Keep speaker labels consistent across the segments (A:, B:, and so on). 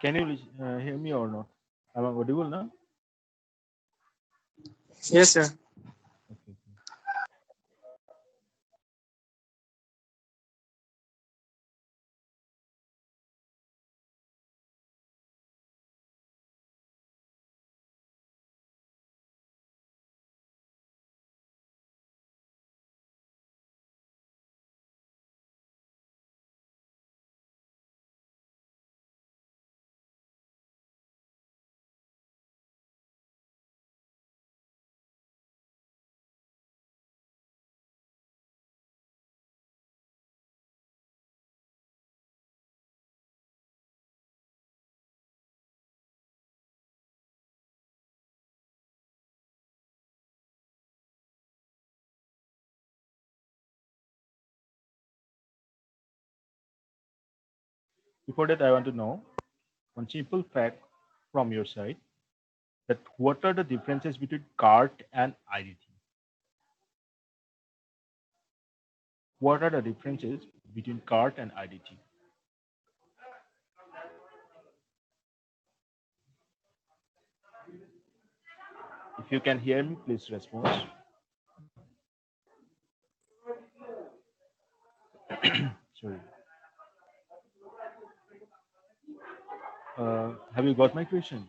A: Can you hear me or not? Am I audible now?
B: Yes, sir.
A: Okay. Before that, I want to know one simple fact from your side that what are the differences between CART and IDT? What are the differences between CART and IDT? If you can hear me, please respond. Sorry. Have you got my question?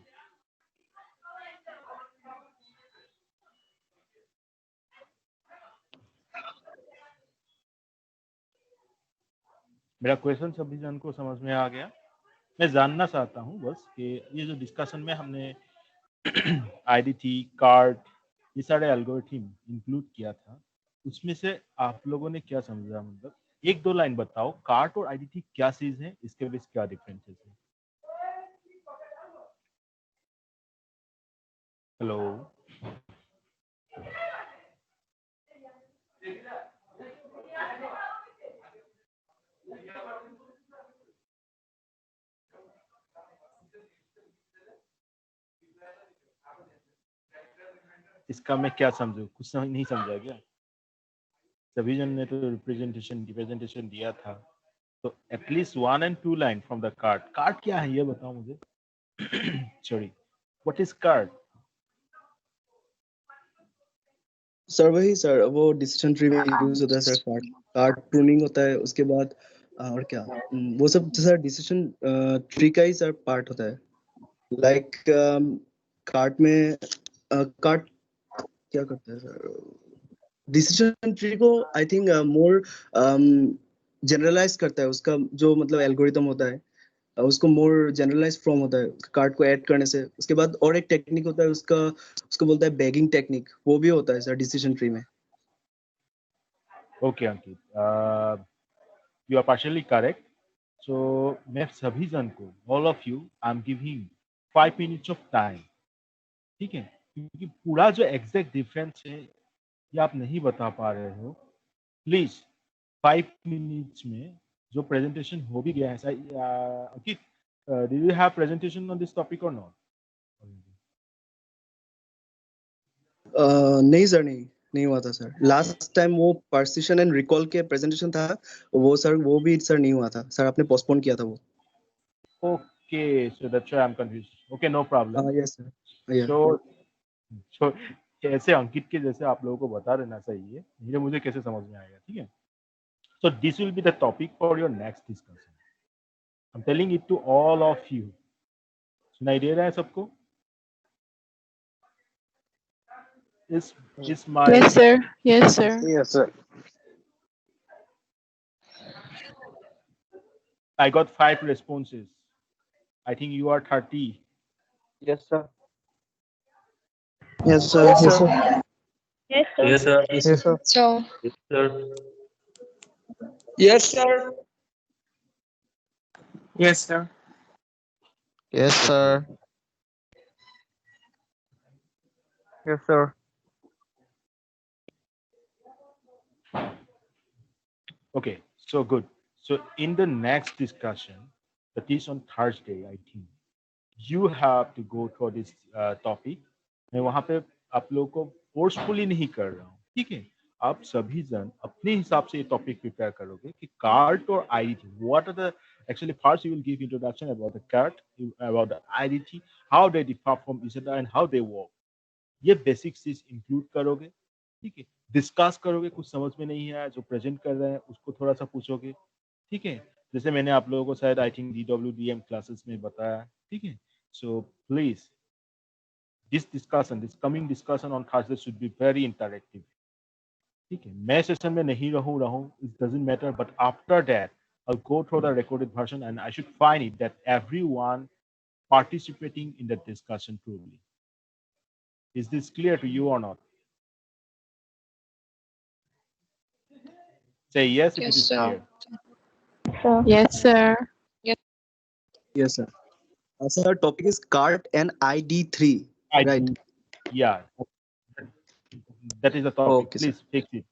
A: मेरा question सभी जन को समझ में आ गया? मैं जानना चाहता हूँ बस कि ये जो डिस्कशन में हमने आईडीटी, कार्ट, ये सारे एल्गोरिथम इंक्लूड किया था, उसमें से आप लोगों ने क्या समझा? मतलब एक दो लाइन बताओ, कार्ट और आईडीटी क्या चीज है, इसके बीच क्या डिफरेंसेस है? हेलो, इसका मैं क्या समझू? कुछ नहीं समझा क्या? सभी जन ने तो रिप्रेजेंटेशन दिया था, तो at least 1 and 2 line from the cart. Cart क्या है ये बताओ मुझे. Sorry, what is cart?
C: Sir वही सर, वो डिसीजन ट्री में यूज होता है सर. कार्ड कार्ड प्रूनिंग होता है, उसके बाद और क्या, वो सब सर डिसीजन ट्री का ही सर पार्ट होता है. लाइक कार्ड में कार्ड क्या करता है सर, डिसीजन ट्री को आई थिंक मोर जनरलाइज करता है. उसका जो मतलब एल्गोरिथम होता है, उसको मोर जनरलाइज फॉर्म होता है कार्ड को ऐड करने से. उसके बाद और एक टेक्निक होता है उसका, उसको बोलता है बैगिंग टेक्निक, वो भी होता है सर डिसीजन ट्री में.
A: Okay Ankit, you are partially correct. So मैं सभी जन को, all of you, I am giving 5 minutes of time. ठीक है, क्योंकि पूरा जो एग्जैक्ट डिफरेंस है ये आप नहीं बता पा रहे हो. प्लीज 5 minutes में जो प्रेजेंटेशन हो भी गया है, Ankit, do you have presentation on this topic और नॉट?
C: नहीं सर, नहीं हुआ था सर. लास्ट टाइम वो पार्टीशन एंड रिकॉल के प्रेजेंटेशन था, वो सर वो भी सर नहीं हुआ था सर. आपने पोस्टपोन किया था वो.
A: Okay, so that's why I am confused. Okay, no problem.
C: Yes sir.
A: So ऐसे अंकित के जैसे आप लोगों को बता देना चाहिए, ये मुझे कैसे समझ में आएगा? ठीक है. So this will be the topic for your next discussion. I am telling it to all of you. सुनाई दे रहा है सबको? is my
D: Yes, sir. Yes, sir.
B: Yes, sir.
A: I got 5 responses. I think you are 30.
B: Yes, sir.
C: Yes sir.
B: Yes,
C: Yes
B: sir.
C: sir.
E: Yes, sir.
F: Yes, sir.
B: Yes, sir.
D: So,
F: Yes, sir.
B: Yes, sir.
G: Yes, sir.
H: Yes, sir.
B: Yes, sir.
A: Okay, so good. So in the next discussion, that is on Thursday, I think, you have to go through this topic. मैं वहाँ पे आप लोगों को forcefully नहीं कर रहा हूँ, ठीक है? आप सभी जन अपने हिसाब से ये टॉपिक प्रिपेयर करोगे कि कार्ट और IDT what are the actually first you will give introduction about the CART about the IDT how they differ from each other and how they work ये बेसिक चीज इंक्लूड करोगे ठीक है discuss करोगे कुछ समझ में नहीं आया जो प्रेजेंट कर रहे हैं उसको थोड़ा सा पूछोगे ठीक है जैसे मैंने आप लोगों को शायद आई थिंक DWDM क्लासेस में बताया ठीक है so please this coming discussion on Thursday should be very interactive ठीक है मैं सेशन में नहीं रहूं it doesn't matter but after that I'll go through the recorded version and I should find it that everyone participating in the discussion truly. Is this clear to you or not? Say yes if it is clear.
D: Yes, sir.
C: Yes, sir. Sir, topic is CART and ID3,
A: I
C: right?
A: think, yeah, that is the topic.
C: Okay,
A: Please
C: sir.
A: fix it.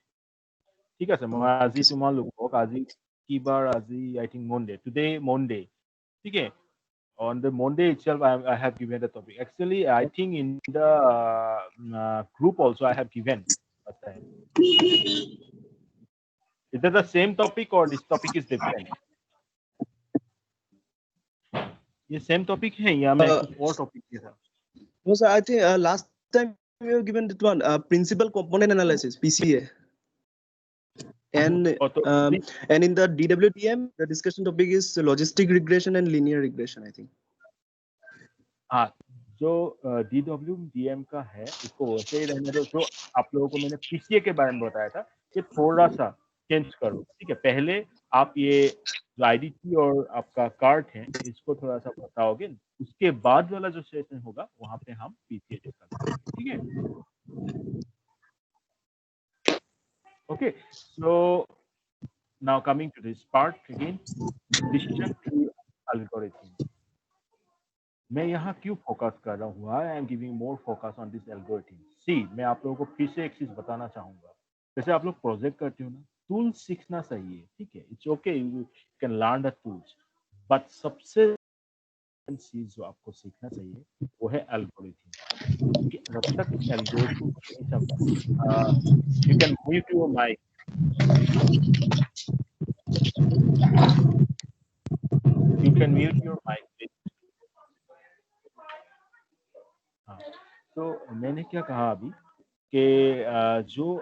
A: ठीक है sir आज ही तुम्हारा लोग आज ही की बार आज ही I think Monday. Today Monday. ठीक है. On the Monday itself, I have given the topic. Actually, I think in the group also I have given last time. Is that the same topic or this topic is different? ये same topic है या मैं कुछ और topic के साथ?
C: No, sir, I think last time you have given that one, principal component analysis, PCA. And and in the DWDM, the discussion topic is logistic regression and linear regression, I think.
A: हाँ जो DWDM का है उसको वैसे ही रहने दो जो आप लोगों को मैंने PCA के बारे में बताया था ये थोड़ा सा चेंज करो ठीक है पहले आप ये जो आईडीटी और आपका कार्ट है इसको थोड़ा सा बताओगे उसके बाद वाला जो सेशन होगा वहां पे हम PCA डिस्कस करेंगे ठीक है okay so now coming to this part again decision tree algorithm मैं यहाँ क्यों फोकस कर रहा हूँ I am giving more focus on this algorithm see मैं आप लोगों को फिर से एक चीज बताना चाहूंगा जैसे आप लोग प्रोजेक्ट करते हो ना टूल्स सीखना सही है ठीक है it's okay you can learn the tools but सबसे चीज जो आपको सीखना चाहिए वो है एल्गोरिथम क्योंकि जब तक इस एल्गोरिथम को नहीं समझा you can mute your mic you can mute your mic हाँ तो मैंने क्या कहा अभी कि जो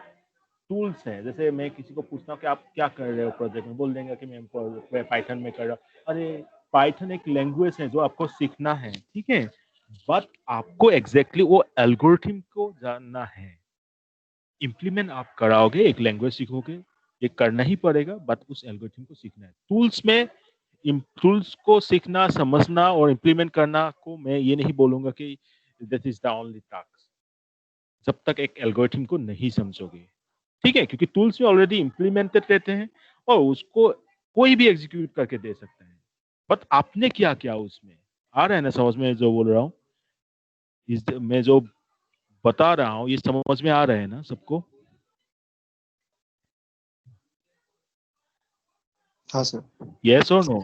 A: टूल्स हैं जैसे मैं किसी को पूछता हूँ कि आप क्या कर रहे हो प्रोजेक्ट में बोल देंगे कि मैं पाइथन में कर रहा हूँ अरे पाइथन एक लैंग्वेज है जो आपको सीखना है ठीक है बट आपको एग्जैक्टली वो एल्गोरिथम को जानना है इम्प्लीमेंट आप कराओगे एक लैंग्वेज सीखोगे ये करना ही पड़ेगा बट उस एल्गोरिथम को सीखना है टूल्स में टूल्स को सीखना समझना और इम्प्लीमेंट करना को मैं ये नहीं बोलूंगा कि that is the only task जब तक एक एल्गोरिथम को नहीं समझोगे ठीक है क्योंकि टूल्स में ऑलरेडी इम्प्लीमेंटेड रहते हैं और उसको कोई भी एग्जीक्यूट करके दे सकता है बट आपने क्या किया उसमें आ रहा है ना समझ में जो बोल रहा हूँ मैं जो बता रहा हूँ ये समझ में आ रहा है ना सबको
C: हाँ सर
A: यस और नो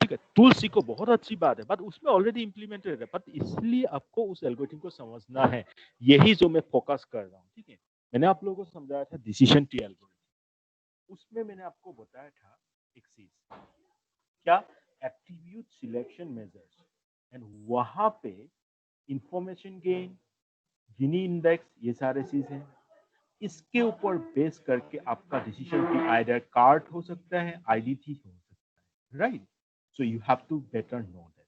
A: ठीक है टूल सीखो बहुत अच्छी बात है बट उसमें ऑलरेडी इम्प्लीमेंटेड है बट इसलिए आपको उस एल्गोरिथम को समझना है यही जो मैं फोकस कर रहा हूँ ठीक है मैंने आप लोगों को समझाया था डिसीजन ट्री एल्गोरिथम उसमें मैंने आपको बताया था एक चीज क्या एट्रीब्यूट सिलेक्शन मेजर्स एंड वहां पे इंफॉर्मेशन गेन गिनी इंडेक्स ये सारे चीज हैं इसके ऊपर बेस करके आपका डिसीजन ट्री आइदर कार्ट हो सकता है आईडीटी हो सकता है right so you have to better know that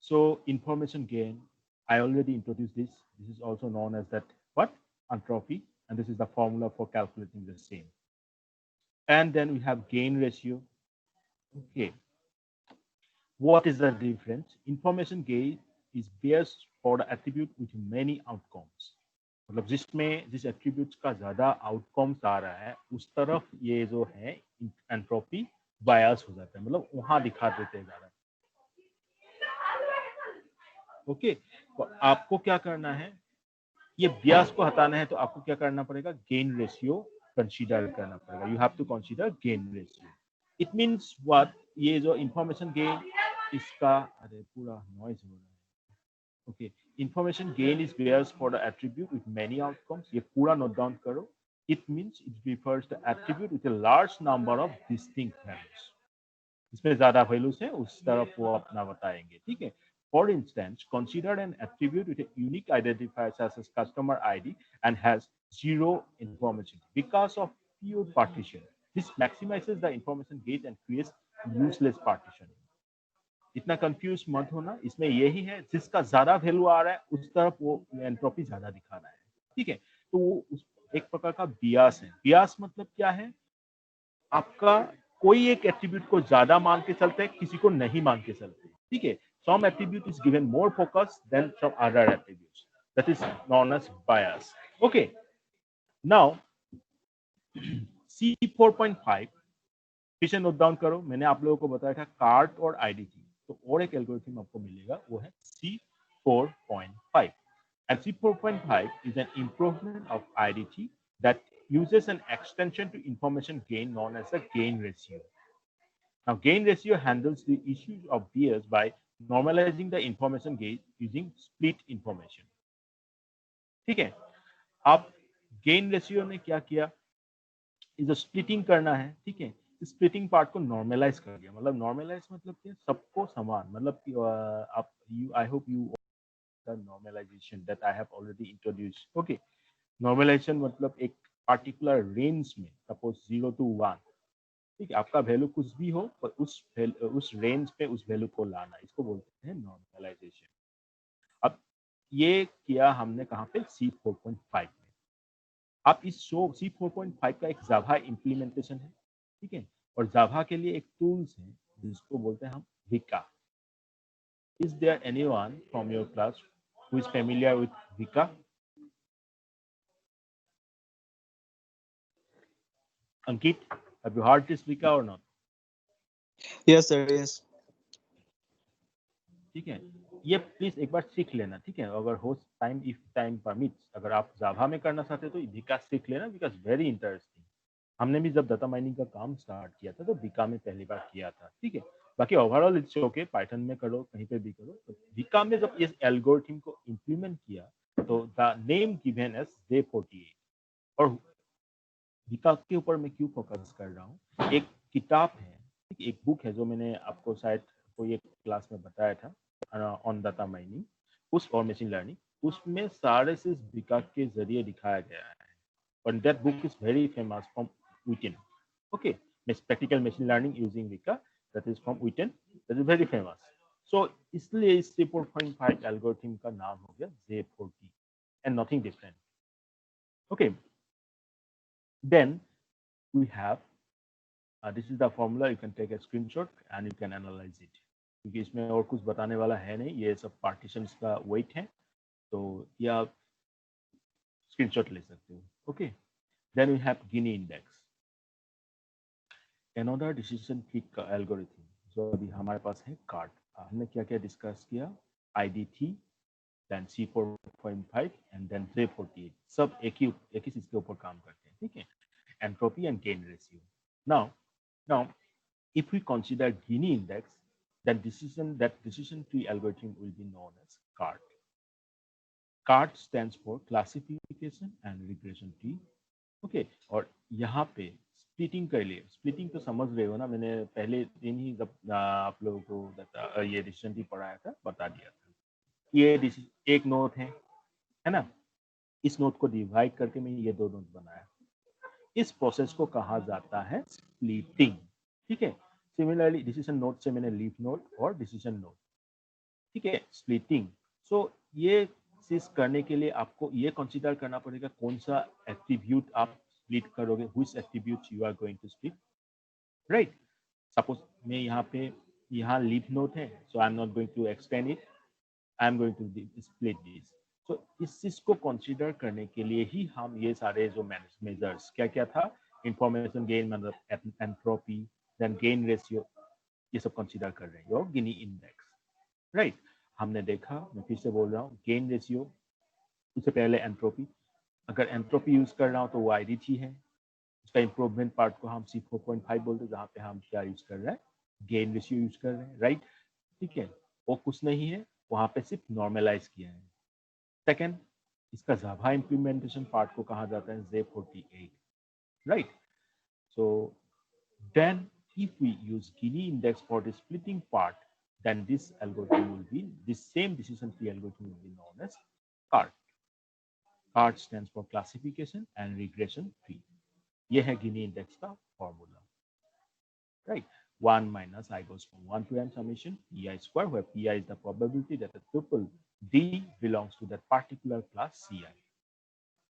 A: so information gain I already introduced this. This is also known as that what entropy, and this is the formula for calculating the same. And then we have gain ratio. Okay, what is the difference? Information gain is based for the attribute with many outcomes. मतलब जिसमें जिस attributes का ज्यादा outcomes आ रहा है उस तरफ ये जो है एंट्रोपी बायस हो जाता है मतलब वहां दिखा देते हैं ज्यादा ओके आपको क्या करना है, ये बियास को हटाना है तो आपको क्या करना पड़ेगा, गेन रेशियो कंसीडर करना पड़ेगा। You have to consider gain ratio. It means what, ये जो इंफॉर्मेशन गेन इसका, अरे पूरा नॉइज हो रहा है। ओके, इंफॉर्मेशन गेन इज बियर्स for the attribute with many outcomes. ये पूरा नोट डाउन करो। It means it refers the attribute with a large number of distinct values. इसमें ज्यादा वैल्यूज है उस तरफ वो अपना बताएंगे, ठीक है। For instance, consider an attribute with a unique identifier such as customer ID and has zero information because of pure partition. This maximizes the information gauge and creates useless partition. इतना confuse मत होना, इसमें यही है जिसका ज्यादा value आ रहा है उस तरफ वो एंट्रोपी ज्यादा दिखाना है, ठीक है। तो वो एक प्रकार का बियास है। बियास मतलब क्या है, आपका कोई एक एट्रीब्यूट को ज्यादा मान के चलते हैं, किसी को नहीं मान के चलते, ठीक है। Some attribute is given more focus than some other attributes. That is known as bias. Okay. Now C4.5 पीछे नोट डाउन करो। मैंने आप लोगों को बताया था कार्ट और आईडीटी, तो और एक एल्गोरिथम आपको मिलेगा, वो है C4.5. And C4.5 is an improvement of IDT that uses an extension to information gain known as a gain ratio. Now, gain ratio handles the issues of bias by normalizing the information gain using split information. ठीक है। आप gain ratio ने क्या किया, is splitting करना है, ठीक है। स्प्लिटिंग पार्ट को नॉर्मलाइज कर दिया। मतलब नॉर्मलाइज मतलब क्या, सबको समान, मतलब कि आप you, I hope you the normalization that I have already introduced. Okay, normalization मतलब एक पार्टिकुलर रेंज में, सपोज 0 to 1, ठीक है, आपका वैल्यू कुछ भी हो पर उस रेंज पे उस वैल्यू को लाना, इसको बोलते हैं नॉर्मलाइजेशन। अब ये किया हमने कहाँ पे, C4.5 में। आप इस C4.5 का एक जावा इम्प्लीमेंटेशन है, ठीक है। और जावा के लिए एक टूल्स है जिसको बोलते हैं हम Weka. Is there anyone from your class who is familiar with Weka? Ankit, have you heard this Vika or not?
C: Yes, sir. Yes.
A: ठीक है, ये प्लीज एक बार सीख लेना, ठीक है। अगर हो टाइम, इफ टाइम परमिट्स, अगर आप जावा में करना चाहते हो तो विका सीख लेना, बिकॉज वेरी इंटरेस्टिंग। हमने भी जब डाटा माइनिंग का काम स्टार्ट किया था तो विका में पहली बार किया था, ठीक है। बाकी ओवरऑल इट्स ओके, पाइथन में करो, कहीं पे भी करो। तो विका में जब इस एल्गोरिथम को इम्प्लीमेंट किया तो the name given as J48। और विका के ऊपर मैं क्यों फोकस कर रहा हूँ, एक किताब है, एक बुक है जो मैंने आपको शायद कोई एक क्लास में बताया था ऑन डाटा माइनिंग उस और मशीन लर्निंग, उसमें सारे से विका के जरिए दिखाया गया है। और that book is very famous from Witten. Okay, practical machine learning using Vika, that is from Witten, that is very famous. So इसलिए इस C4.5 algorithm का नाम हो गया J40 and nothing different. Okay, then we have this is the formula. You can take a screenshot and you can analyze it. क्योंकि इसमें और कुछ बताने वाला है नहीं, ये सब partitions का weight है, तो ये आप screenshot ले सकते हो. Okay, then we have Gini index. Another decision tree algorithm जो अभी हमारे पास है कार्ट। हमने क्या क्या डिस्कस किया, IDT, then C4.5 and then J48, सब एक ही चीज के ऊपर काम करते हैं, ठीक है। Entropy and gain ratio. now if we consider Gini index, then decision tree algorithm will be known as CART. CART stands for classification and regression tree. Okay, और यहाँ पे स्प्लिटिंग के लिए, स्प्लिटिंग तो समझ रहे हो ना, मैंने पहले दिन ही जब आप लोगों को ये डिसीजन ट्री पढ़ाया था बता दिया था। ये एक नोट है ना, इस नोट को डिवाइड करके मैंने ये दो नोट बनाया। इस प्रोसेस को कहा जाता है स्प्लिटिंग, ठीक है। सिमिलरली डिसीजन नोट से मैंने लीफ नोट और डिसीजन नोट, ठीक है, स्प्लिटिंग। सो ये चीज करने के लिए आपको ये कंसीडर करना पड़ेगा कौन सा एट्रीब्यूट आप स्प्लिट करोगे, which attribute you are going to split, right. Suppose मैं यहाँ लीफ नोट है, so I am not going to extend it, I am going to split this. So इस चीज को कंसीडर करने के लिए ही हम ये सारे जो मेजर्स क्या क्या था, इंफॉर्मेशन गेन मतलब एंट्रोपी, देन गेन रेशियो, ये सब कंसीडर कर रहे हैं, और गिनी इंडेक्स, राइट। हमने देखा, मैं फिर से बोल रहा हूँ, गेन रेशियो, उससे पहले एंट्रोपी। अगर एंट्रोपी यूज कर रहा हूँ तो वो IDT है, उसका इम्प्रूवमेंट पार्ट को हम C4.5 बोलते हैं, जहाँ पे हम क्या यूज कर रहे हैं, गेन रेशियो यूज कर रहे हैं, राइट। ठीक है, वो कुछ नहीं है, वहां पे सिर्फ नॉर्मलाइज किया है। सेकेंड, इसका जावा इम्प्लीमेंटेशन पार्ट को कहा जाता है Z48, right. So then if we use Gini index for the splitting part, then this algorithm will be, this same decision tree algorithm will be known as CART. CART stands for classification and regression tree. ये है Gini index का formula, right? 1 minus I goes from 1 to n summation pi square, where pi is the probability that a tuple D belongs to that particular class Ci.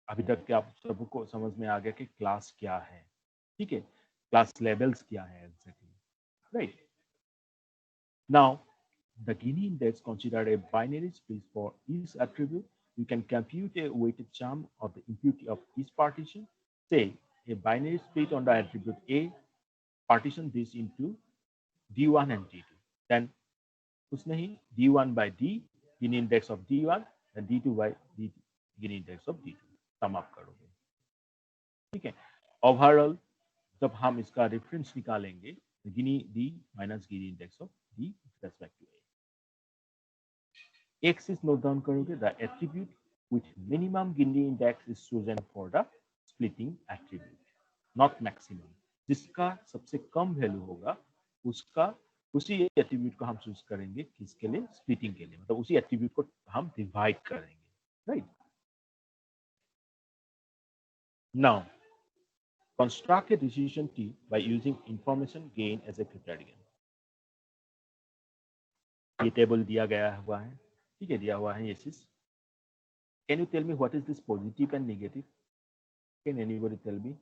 A: अभी तक के आप सबको समझ में आ गया कि क्लास क्या है, ठीक है, क्लास लेवल्स क्या है exactly, right. Now, the Gini index considered a binary space for each attribute. You can compute a weighted sum of the impurity of each partition. Say a binary split on the attribute A, partition this into D1 and D2. Then कुछ नहीं, D1 by D, Gini index of D1, and D2 by D, Gini index of D2. Sum up करोगे, ठीक है। Overall जब हम इसका reference निकालेंगे, Gini D minus Gini index of D with respect to A. X is note down करोगे, the attribute with minimum Gini index is chosen for the splitting attribute, not maximum. जिसका सबसे कम value होगा उसका, उसी attribute को हम choose करेंगे किसके लिए, स्प्लिटिंग के लिए, मतलब उसी एट्रीब्यूट को हम डिवाइड करेंगे, right. Now construct a decision tree by using information gain as a criterion. ये टेबल दिया गया हुआ है, ठीक है, दिया हुआ है ये चीज। Can you tell me what is this positive and negative? Can anybody tell me?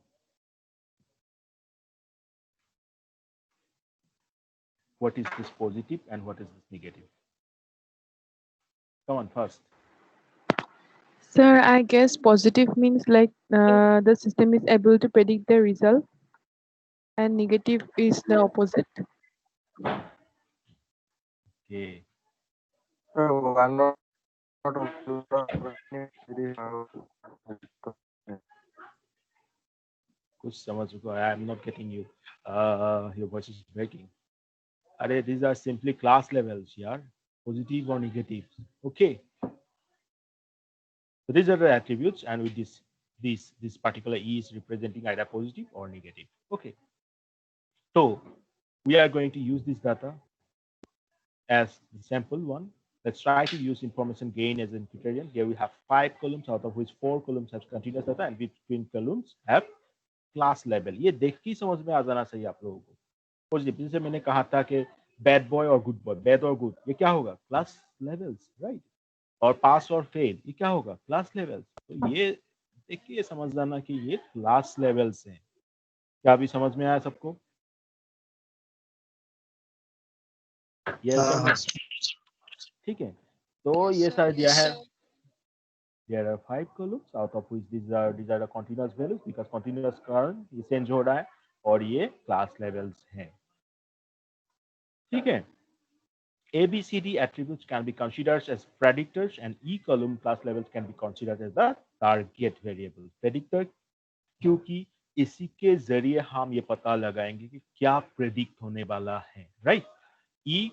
A: What is this positive and what is this negative? Come on, first.
D: Sir, I guess positive means like the system is able to predict the result, and negative is the opposite.
A: Okay.
B: I'm not
A: कुछ समझ चुका है, I am not getting you. Your voice is breaking. अरे, these are simply class levels, यार, positive or negative. Okay. So these are the attributes, and with this particular E is representing either positive or negative. Okay. So we are going to use this data as the sample one. Let's try to use information gain as a criterion. Here we have 5 columns, out of which 4 columns have continuous data, and between columns have class level. ये देख के समझ में आ जाना चाहिए आप लोगों को। पॉजिटिव, जैसे मैंने कहा था कि बैड बॉय और गुड बॉय, बैड और गुड, ये क्या होगा, क्लास लेवल्स, राइट। और पास और फेल, ये क्या होगा, क्लास लेवल्स। तो ये देख के समझ जाना कि ये क्लास लेवल्स हैं। क्या अभी समझ में आया सबको? यस, ठीक है। तो ये सारा दिया है। There are 5 columns, out of which these are the continuous values, because continuous कारण ये चेंज हो रहा है, और ये क्लास लेवल्स हैं, ठीक है। A, B, C, D attributes can be considered as predictors, and E column class levels can be considered as the target variable. Predictor क्योंकि इसी के जरिए हम ये पता लगाएंगे कि क्या प्रेडिक्ट होने वाला है, राइट। E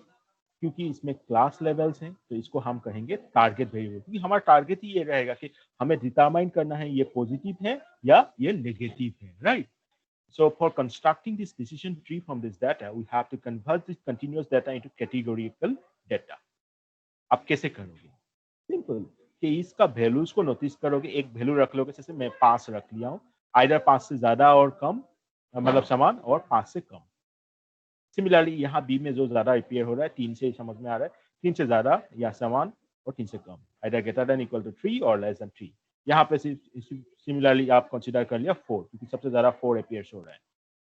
A: क्योंकि इसमें क्लास लेवल्स हैं, तो इसको हम कहेंगे टारगेट वेरिएबल, क्योंकि हमारा टारगेट ही ये रहेगा कि हमें डिटरमाइन करना है ये पॉजिटिव है या ये नेगेटिव है, right. So for constructing this decision tree from this data, we have to convert this continuous data into categorical data. आप कैसे करोगे? सिंपल, कि इसका वैल्यूज को नोटिस करोगे, एक वैल्यू रख लोगे, जैसे मैं 5 रख लिया हूँ, आइदर 5 से ज्यादा और कम, मतलब समान, और 5 से कम। सिमिलरली यहाँ बी में जो ज्यादा अपीयर हो रहा है, 3 से समझ में आ रहा है, 3 से ज्यादा या समान और 3 से कम, either greater than equal to 3 और लेस देन 3। यहाँ पे सिमिलरली आप कंसीडर कर लिया 4, क्योंकि सबसे ज्यादा 4 अपीयर्स हो रहा है,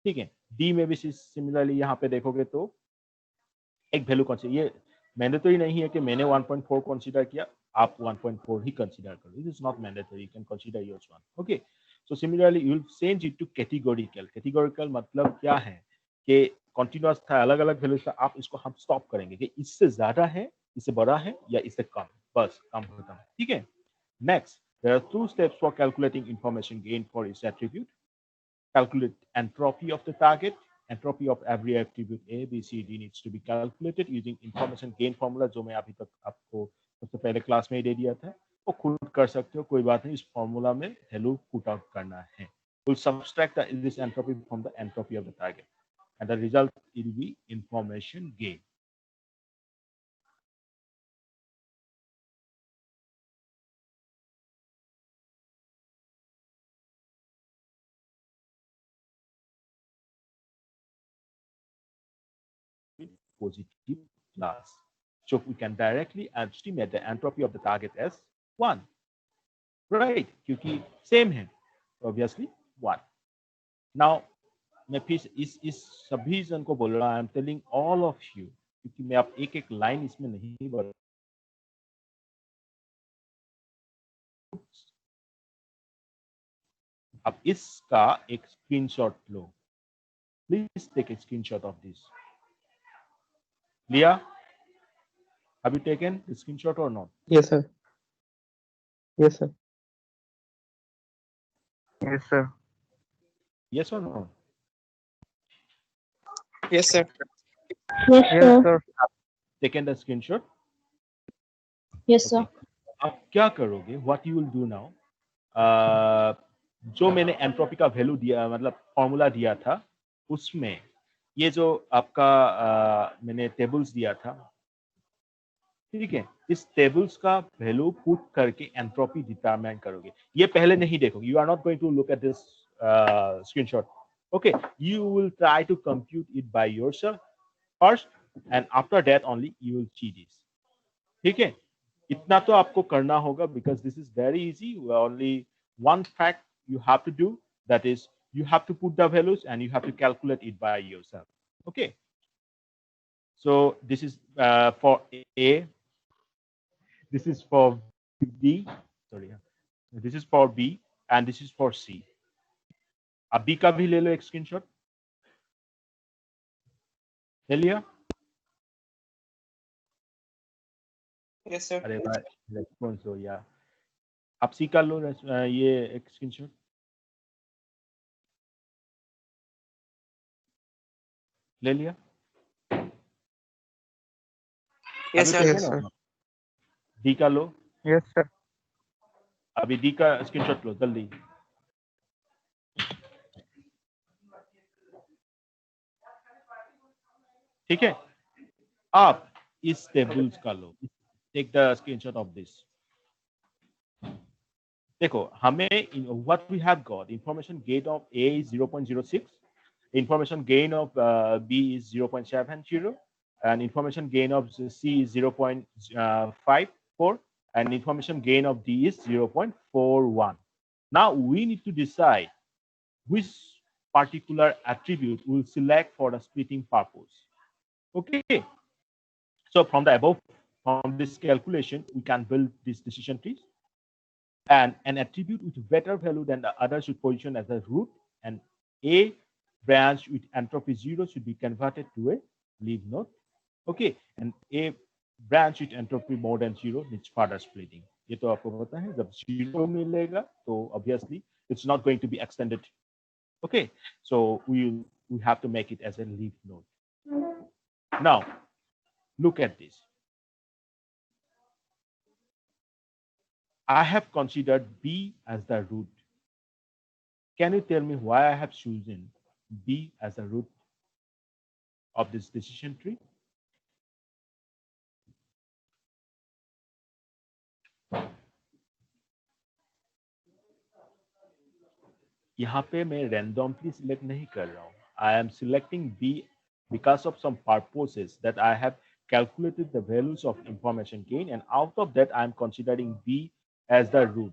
A: ठीक है। डी में भी सिमिलरली यहाँ पे देखोगे तो एक वैल्यू कंसीडर, ये मैंडेटरी नहीं है कि मैंने 1.4 कंसीडर किया, आप 1.4 ही कंसीडर करो, this is not mandatory, you can consider yours one, okay. So similarly you will change it to categorical. Categorical मतलब क्या है कि कंटीन्यूअस था, अलग अलग वैल्यूज था, आप इसको हम स्टॉप करेंगे कि इससे ज्यादा है इससे बड़ा है या इससे कम, बस काम खत्म, ठीक है। Next, there are two steps for calculating information gain for each attribute. Calculate entropy of the target. Entropy of every attribute A, B, C, D needs to be calculated using information gain formula, जो मैं अभी तक आपको सबसे पहले class में ही दे दिया था। वो खुद कर सकते हो, कोई बात नहीं, इस फॉर्मूला में वैल्यू पुट आउट करना है। We'll subtract this entropy from the entropy of the target, and the result will be information gain. Positive plus. So we can directly estimate the entropy of the target as 1. Right? क्योंकि same है, obviously 1. Now मैं फिर इस सभी जन को बोल रहा हूँ, I am telling all of you, क्योंकि मैं आप एक एक लाइन इसमें नहीं बोल। अब इसका एक स्क्रीनशॉट लो, please take a screenshot of this. लिया, have you taken the screenshot or not?
B: Yes, sir. Yes, sir.
E: Yes, sir.
A: Yes or no?
B: Yes, sir.
D: Yes,
E: Yes,
D: sir.
E: sir.
A: Taken the screenshot?
F: Yes, sir.
A: आप क्या करोगे? What you will do now? जो मैंने entropy का value दिया, मतलब formula दिया था, उसमें ये जो आपका मैंने टेबल्स दिया था, ठीक है, इस टेबल्स का वैल्यू पुट करके एंट्रोपी डिटरमाइन करोगे। ये पहले नहीं देखोगे, you are not going to look at this screenshot, okay. You will try to compute it by yourself first, and after that only you will see this, ठीक है। इतना तो आपको करना होगा, because this is very easy. Only one fact you have to do, that is you have to put the values and you have to calculate it by yourself, okay. So this is for A, this is for B, sorry, this is for B and this is for C. अब B का भी ले लो एक screenshot, ले लिया?
B: Yes, sir.
A: अरे भाई response हो यार। आप C का लो ये एक स्क्रीनशॉट, ले लिया?
B: Yes, sir.
E: Yes, sir.
A: D का लो,
E: Yes, sir.
A: अभी D का स्क्रीनशॉट लो जल्दी। ठीक है, आप इस टेबल्स का लो, take the screenshot of this. देखो हमें what we have got, information gain of A is 0.06, information gain of B is 0.70, and information gain of C is 0.54, and information gain of D is 0.41. Now we need to decide which particular attribute we'll select for the splitting purpose. Okay, so from the above, from this calculation, we can build this decision trees, and an attribute with better value than the other should position as a root, and a branch with entropy 0 should be converted to a leaf node. Okay, and a branch with entropy more than 0 needs further splitting. ये तो आपको पता है, जब 0 मिलेगा तो obviously it's not going to be extended. Okay, so we have to make it as a leaf node. Now look at this. I have considered B as the root. Can you tell me why I have chosen B as a root of this decision tree? यहाँ पे मैं randomly select नहीं कर रहा हूँ. I am selecting B because of some purposes that I have calculated the values of information gain, and out of that I am considering B as the root.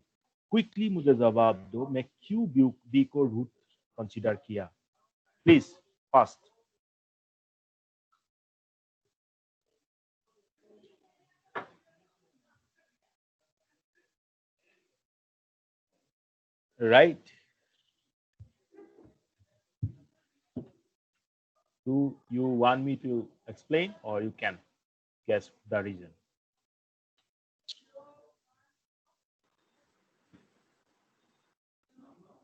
A: Quickly मुझे जवाब दो, मैं क्यों B को root consider किया? Please, fast. Right? Do you want me to explain, or you can guess the reason?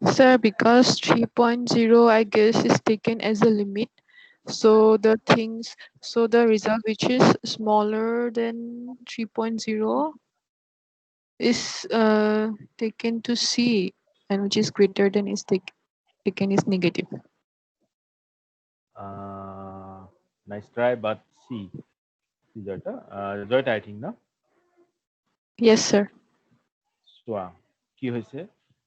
D: Sir, because 3.0, I guess, is taken as a limit. So the result which is smaller than 3.0 is taken to C, and which is greater than is taken is negative.
A: Nice try, but C. Result I think na.
D: Yes, sir.
A: চোৱা কি হৈছে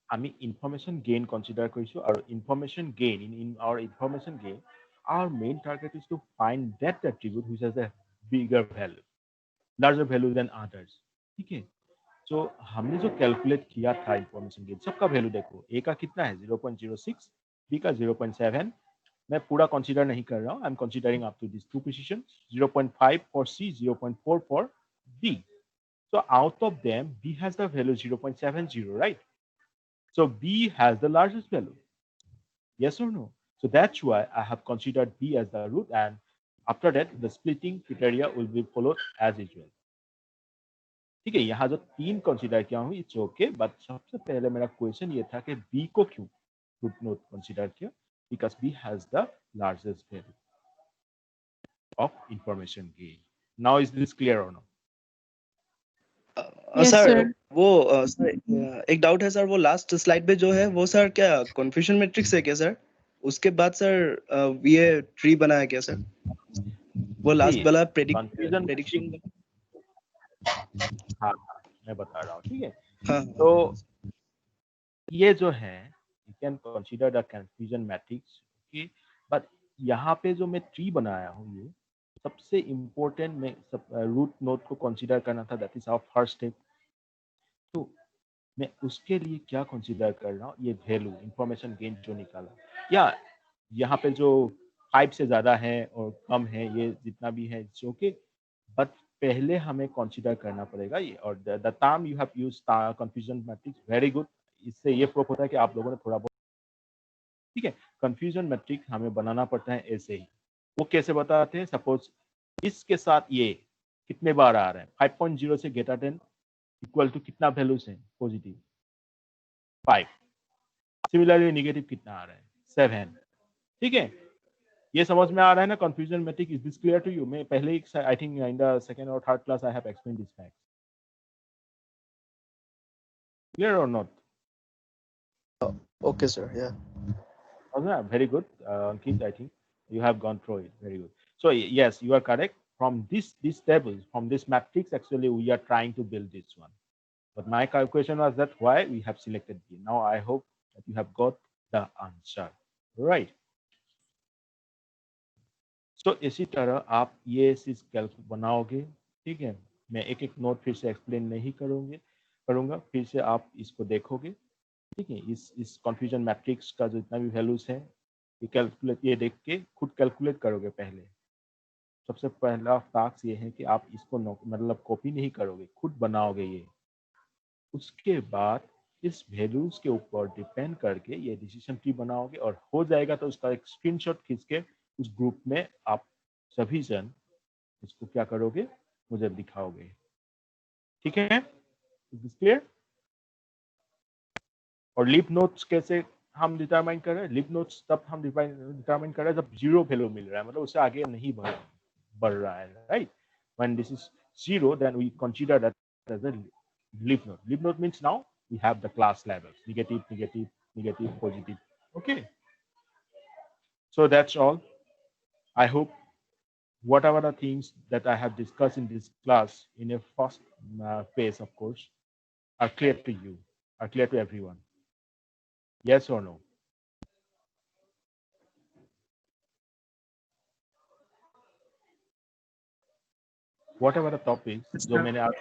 A: আমি information gain consider কৰিছোঁ আৰু information gain in our information gain our main target is to find that attribute which has a bigger value larger value than others ठीक है तो हमने जो कैलकुलेट किया था इंफॉर्मेशन गेन सबका वैल्यू देखो ए का कितना है 0.06 बी का 0.7 मैं पूरा कंसीडर नहीं कर रहा हूँ I am considering up to this to precision 0.5 for C 0.4 for D So out of them, B has the value 0.70, right? So B has the largest value. Yes or no? So that's why I have considered B as the root, and after that, the splitting criteria will be followed as usual. ठीक है यहाँ जो तीन consider किया हूँ it's okay but सबसे पहले मेरा क्वेश्चन ये था कि B को क्यों रूट नोट कंसीडर किया because B has the largest value of information gain now is this clear और नो
D: Yes,
C: सर
D: sir.
C: वो सर एक डाउट है सर वो लास्ट स्लाइड पे जो है वो सर क्या कन्फ्यूजन मैट्रिक्स है क्या सर उसके बाद सर ये ट्री बनाया क्या सर वो लास्ट वाला
A: confusion
C: प्रेडिक्शन
A: हाँ मैं बता रहा हूँ ठीक है
C: हाँ
A: तो ये जो है you can consider the confusion matrix okay but यहाँ पे जो मैं ट्री बनाया हूँ ये सबसे इम्पोर्टेंट मैं सब रूट नोड को कंसीडर करना था that is our first step तो मैं उसके लिए क्या कंसीडर कर रहा हूँ ये वैल्यू इंफॉर्मेशन गेन जो निकाला या यहाँ पे जो 5 से ज़्यादा है और कम है ये जितना भी है इट्स ओके बट पहले हमें कंसीडर करना पड़ेगा ये और the term you have used confusion matrix very good इससे ये प्रूफ होता है कि आप लोगों ने थोड़ा बहुत ठीक है कंफ्यूजन मैट्रिक्स हमें बनाना पड़ता है ऐसे ही वो कैसे बताते हैं सपोज इसके साथ ये कितने बार आ रहा है 5.0 से ग्रेटर देन इक्वल टू कितना वैल्यूज है पॉजिटिव 5 सिमिलरली नेगेटिव कितना आ रहा है 7 ठीक है ये समझ में आ रहा है ना confusion matrix is this clear to you मैं पहले ही I think in the second और third class I have explain this fact clear और नॉट
C: ओके सर या
A: very good Ankit I think you have gone through it very good so yes you are correct from this tables from this matrix actually we are trying to build this one but my question was that why we have selected B now I hope that you have got the answer right तो इसी तरह आप ये चीज बनाओगे ठीक है मैं एक एक नोट फिर से एक्सप्लेन नहीं करूंगा फिर से आप इसको देखोगे ठीक है इस कंफ्यूजन मैट्रिक्स का जो जितना भी वैल्यूज है ये कैलकुलेट ये देख के खुद कैलकुलेट करोगे पहले सबसे पहला टास्क ये है कि आप इसको मतलब कॉपी नहीं करोगे खुद बनाओगे ये उसके बाद इस वैल्यूज के ऊपर डिपेंड करके ये डिसीजन ट्री बनाओगे और हो जाएगा तो उसका एक स्क्रीनशॉट खींच के उस ग्रुप में आप सभी जन इसको क्या करोगे मुझे दिखाओगे ठीक है क्लियर और लीफ नोट्स कैसे हम डिटरमाइन कर रहे हैं लीफ नोट्स तब हम डिटरमाइन कर रहे हैं जब जीरो वैल्यू मिल रहा है मतलब उससे आगे नहीं बढ़ रहा है right when this is zero then we consider that as a leaf node means now we have the class levels negative positive okay so that's all I hope whatever the things that I have discussed in this class in a first phase of course are clear to you are clear to everyone yes or no whatever the topics जो मैंने आज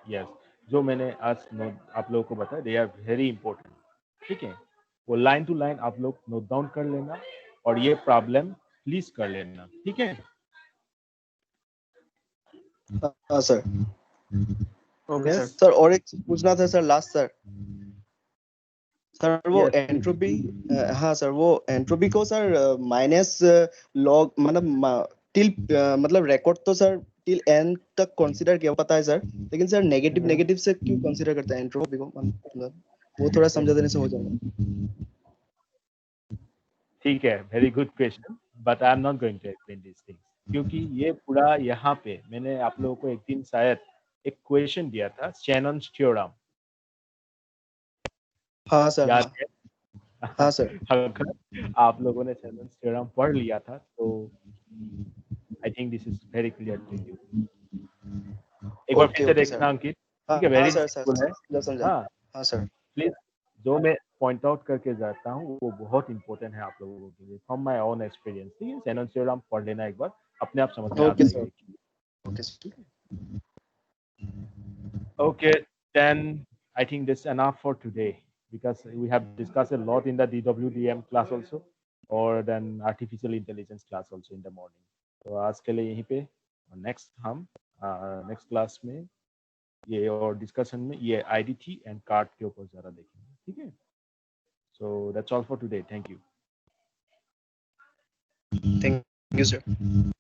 A: yes जो मैंने आज आप लोगों को बताया they are very important ठीक है वो लाइन टू लाइन आप लोग नोट डाउन कर लेना और ये प्रॉब्लम प्लीज कर लेना ठीक है
C: हाँ सर
B: ओके सर
C: सर और एक चीज पूछना था सर लास्ट सर वो एंट्रोपी हाँ सर वो एंट्रोपी को सर माइनस लॉग मतलब टिल मतलब रिकॉर्ड तो सर टिल एन तक कंसीडर किया पता है सर लेकिन सर नेगेटिव से क्यों कंसीडर करता है एंट्रोपी को वो थोड़ा समझा देने से हो जाएगा।
A: ठीक है, very good question, but I am not going to explain this things, क्योंकि ये पूरा यहाँ पे मैंने आप लोगों को एक दिन शायद एक क्वेश्चन दिया था, शैनन्स थ्योरम,
C: हाँ सर,
A: याद
C: हाँ
A: है?
C: हाँ सर।
A: अगर आप लोगों ने शैनन्स थ्योरम पढ़ लिया था तो I think this is very clear to you. एक बार
C: ओके
A: फिर से
C: ओके सर।
A: देखना अंकित,
C: हाँ
A: ठीक है,
C: हाँ
A: वेरी
C: सर,
A: सिंपल है।
C: समझा समझा।
A: हाँ
C: हाँ सर।
A: प्लीज, जो मैं पॉइंट आउट करके जाता हूँ वो बहुत इंपॉर्टेंट है आप लोगों के लिए, फ्रॉम माय ओन एक्सपीरियंस। ठीक है, शैनन्स थ्योरम पढ़ लेना एक बार, अपने आप समझ में आ
C: ओके
A: जाएगा।
C: Sir, okay sir.
A: Okay, then I think that's enough for today because we have discussed a lot in the DWDM class also, or then artificial intelligence class also in the morning. तो आज के लिए यहीं पे, next हम next class में ये और डिस्कशन में ये IDT एंड कार्ड के ऊपर ज़रा देखेंगे, ठीक है? So that's all for today. Thank you.
C: Thank you sir.